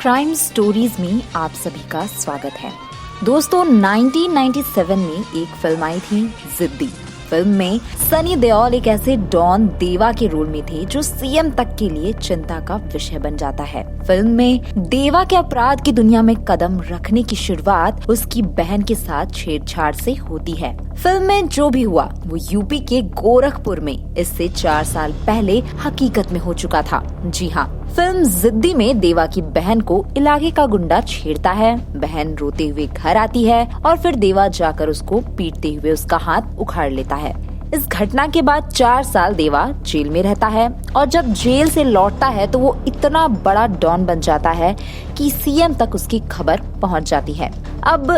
Crime stories में आप सभी का स्वागत है। दोस्तों 1997 में एक फिल्म आई थी जिद्दी। फिल्म में सनी देओल एक ऐसे डॉन देवा के रोल में थे जो सीएम तक के लिए चिंता का विषय बन जाता है। फिल्म में देवा के अपराध की दुनिया में कदम रखने की शुरुआत उसकी बहन के साथ छेड़छाड़ से होती है। फिल्म में जो भी हुआ वो यूपी के गोरखपुर में इससे 4 साल पहले हकीकत में हो चुका था। जी हाँ, फिल्म जिद्दी में देवा की बहन को इलाके का गुंडा छेड़ता है। बहन रोते हुए घर आती है और फिर देवा जाकर उसको पीटते हुए उसका हाथ उखाड़ लेता है। इस घटना के बाद 4 साल देवा जेल में रहता है और जब जेल से लौटता है तो वो इतना बड़ा डॉन बन जाता है कि सीएम तक उसकी खबर पहुंच जाती है। अब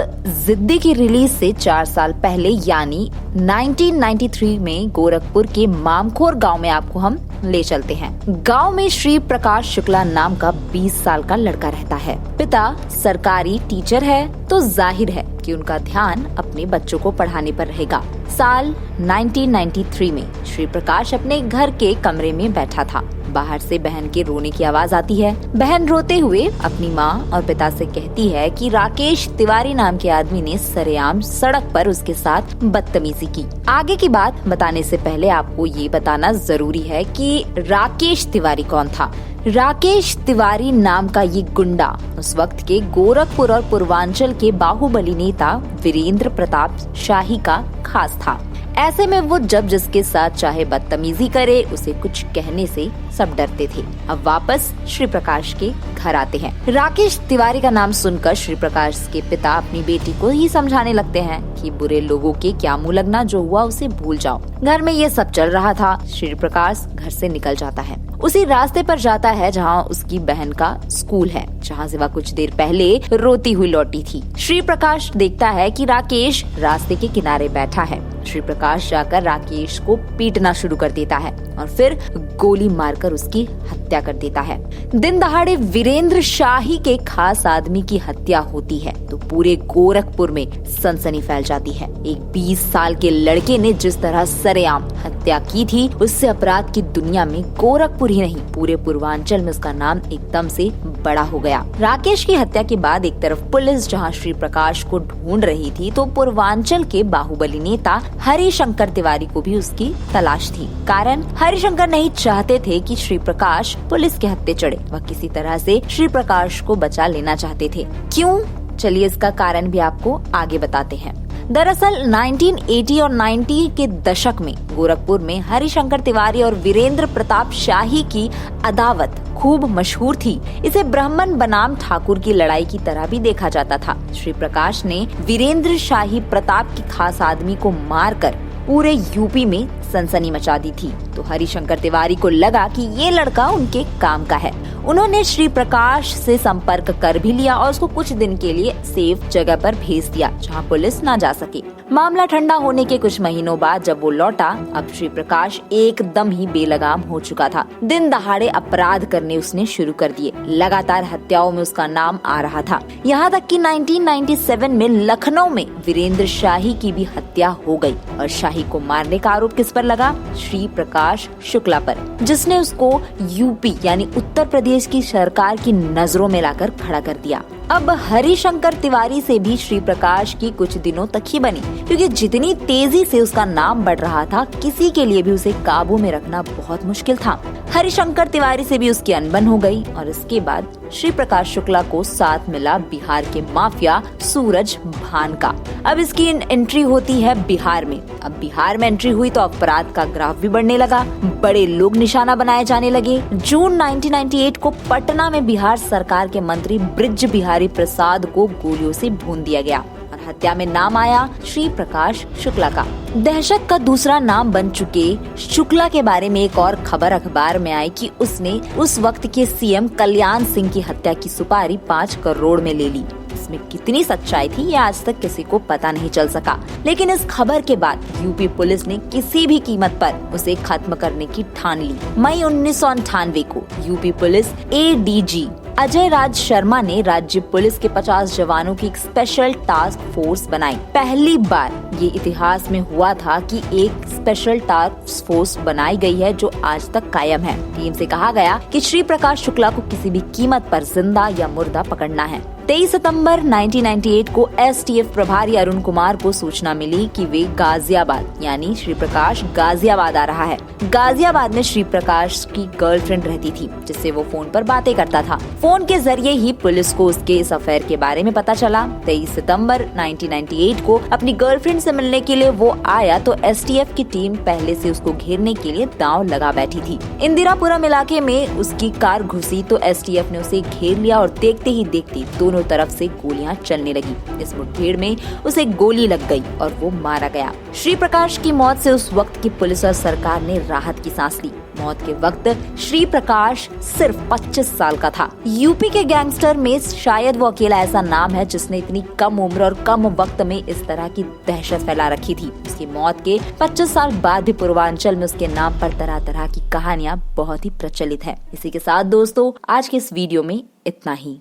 जिद्दी की रिलीज से 4 साल पहले यानी 1993 में गोरखपुर के मामखोर गांव में आपको हम ले चलते हैं। गांव में श्री प्रकाश शुक्ला नाम का 20 साल का लड़का रहता है। पिता सरकारी टीचर है तो जाहिर है कि उनका ध्यान अपने बच्चों को पढ़ाने पर रहेगा। साल 1993 में श्री प्रकाश अपने घर के कमरे में बैठा था। बाहर से बहन के रोने की आवाज आती है। बहन रोते हुए अपनी माँ और पिता से कहती है कि राकेश तिवारी नाम के आदमी ने सरेआम सड़क पर उसके साथ बदतमीजी की। आगे की बात बताने से पहले आपको ये बताना जरूरी है कि राकेश तिवारी कौन था। राकेश तिवारी नाम का ये गुंडा उस वक्त के गोरखपुर और पूर्वांचल के बाहुबली नेता वीरेंद्र प्रताप शाही का खास था। ऐसे में वो जब जिसके साथ चाहे बदतमीजी करे, उसे कुछ कहने से सब डरते थे। अब वापस श्री प्रकाश के घर आते हैं। राकेश तिवारी का नाम सुनकर श्री प्रकाश के पिता अपनी बेटी को ही समझाने लगते हैं कि बुरे लोगों के क्या मुंह लगना, जो हुआ उसे भूल जाओ। घर में ये सब चल रहा था। श्री प्रकाश घर से निकल जाता है। उसी रास्ते पर जाता है जहाँ उसकी बहन का स्कूल है, जहाँ से वह कुछ देर पहले रोती हुई लौटी थी। श्री प्रकाश देखता है कि राकेश रास्ते के किनारे बैठा है। श्री प्रकाश जाकर राकेश को पीटना शुरू कर देता है और फिर गोली मारकर उसकी हत्या कर देता है। दिन दहाड़े वीरेंद्र शाही के खास आदमी की हत्या होती है तो पूरे गोरखपुर में सनसनी फैल जाती है। एक 20 साल के लड़के ने जिस तरह सरेआम हत्या की थी, उससे अपराध की दुनिया में गोरखपुर ही नहीं पूरे पूर्वांचल में उसका नाम एकदम से बड़ा हो गया। राकेश की हत्या के बाद एक तरफ पुलिस जहां श्री प्रकाश को ढूंढ रही थी तो पूर्वांचल के बाहुबली नेता हरिशंकर तिवारी को भी उसकी तलाश थी। कारण हरिशंकर नहीं चाहते थे कि श्री प्रकाश पुलिस के हत्थे चढ़े। वह किसी तरह से श्री प्रकाश को बचा लेना चाहते थे। क्यों? चलिए इसका कारण भी आपको आगे बताते हैं। दरअसल 1980 और 90 के दशक में गोरखपुर में हरिशंकर तिवारी और वीरेंद्र प्रताप शाही की अदावत खूब मशहूर थी। इसे ब्राह्मण बनाम ठाकुर की लड़ाई की तरह भी देखा जाता था। श्री प्रकाश ने वीरेंद्र शाही प्रताप की खास आदमी को मारकर पूरे यूपी में सनसनी मचा दी थी। तो हरिशंकर तिवारी को लगा कि ये लड़का उनके काम का है। उन्होंने श्री प्रकाश से संपर्क कर भी लिया और उसको कुछ दिन के लिए सेफ जगह पर भेज दिया जहां पुलिस ना जा सके। मामला ठंडा होने के कुछ महीनों बाद जब वो लौटा, अब श्री प्रकाश एकदम ही बेलगाम हो चुका था। दिन दहाड़े अपराध करने उसने शुरू कर दिए। लगातार हत्याओं में उसका नाम आ रहा था। यहाँ तक कि 1997 में लखनऊ में वीरेंद्र शाही की भी हत्या हो गई और शाही को मारने का आरोप किस पर लगा? श्री प्रकाश शुक्ला पर, जिसने उसको यूपी यानी उत्तर प्रदेश की सरकार की नजरों में लाकर खड़ा कर दिया। अब हरिशंकर तिवारी से भी श्री प्रकाश की कुछ दिनों तक ही बनी, क्योंकि जितनी तेजी से उसका नाम बढ़ रहा था, किसी के लिए भी उसे काबू में रखना बहुत मुश्किल था। हरिशंकर तिवारी से भी उसकी अनबन हो गई और इसके बाद श्री प्रकाश शुक्ला को साथ मिला बिहार के माफिया सूरज भान का। अब इसकी एंट्री होती है बिहार में। अब बिहार में एंट्री हुई तो अपराध का ग्राफ भी बढ़ने लगा। बड़े लोग निशाना बनाए जाने लगे। जून 1998 को पटना में बिहार सरकार के मंत्री ब्रिज बिहारी प्रसाद को गोलियों से भून दिया गया और हत्या में नाम आया श्री प्रकाश शुक्ला का। दहशत का दूसरा नाम बन चुके शुक्ला के बारे में एक और खबर अखबार में आई कि उसने उस वक्त के सीएम कल्याण सिंह की हत्या की सुपारी 5 करोड़ में ले ली। इसमें कितनी सच्चाई थी ये आज तक किसी को पता नहीं चल सका, लेकिन इस खबर के बाद यूपी पुलिस ने किसी भी कीमत पर उसे खत्म करने की ठान ली। मई 1998 को UP police ADG Ajay Raj Sharma ने राज्य पुलिस के 50 जवानों की एक स्पेशल टास्क फोर्स बनाई। पहली बार ये इतिहास में हुआ था कि एक स्पेशल टास्क फोर्स बनाई गई है जो आज तक कायम है। टीम से कहा गया कि श्री प्रकाश शुक्ला को किसी भी कीमत पर जिंदा या मुर्दा पकड़ना है। 23 सितंबर 1998 को एसटीएफ प्रभारी अरुण कुमार को सूचना मिली कि वे गाजियाबाद यानी श्री प्रकाश गाजियाबाद आ रहा है। गाजियाबाद में श्री प्रकाश की गर्लफ्रेंड रहती थी जिससे वो फोन पर बातें करता था। फोन के जरिए ही पुलिस को उसके इस अफेयर के बारे में पता चला। 23 सितंबर 1998 को अपनी गर्लफ्रेंड से मिलने के लिए वो आया तो एसटीएफ की टीम पहले से उसको घेरने के लिए दांव लगा बैठी थी। इंदिरापुरम इलाके में उसकी कार घुसी तो एसटीएफ ने उसे घेर लिया और देखते ही देखते दोनों तरफ से गोलियां चलने लगी। इस मुठभेड़ में उसे गोली लग गई और वो मारा गया। श्री प्रकाश की मौत से उस वक्त की पुलिस और सरकार ने राहत की सांस ली। मौत के वक्त श्री प्रकाश सिर्फ 25 साल का था। यूपी के गैंगस्टर में शायद वो अकेला ऐसा नाम है जिसने इतनी कम उम्र और कम वक्त में इस तरह की दहशत फैला रखी थी। उसकी मौत के 25 साल बाद भी पूर्वांचल में उसके नाम पर तरह तरह की कहानियां बहुत ही प्रचलित है। इसी के साथ दोस्तों आज के इस वीडियो में इतना ही।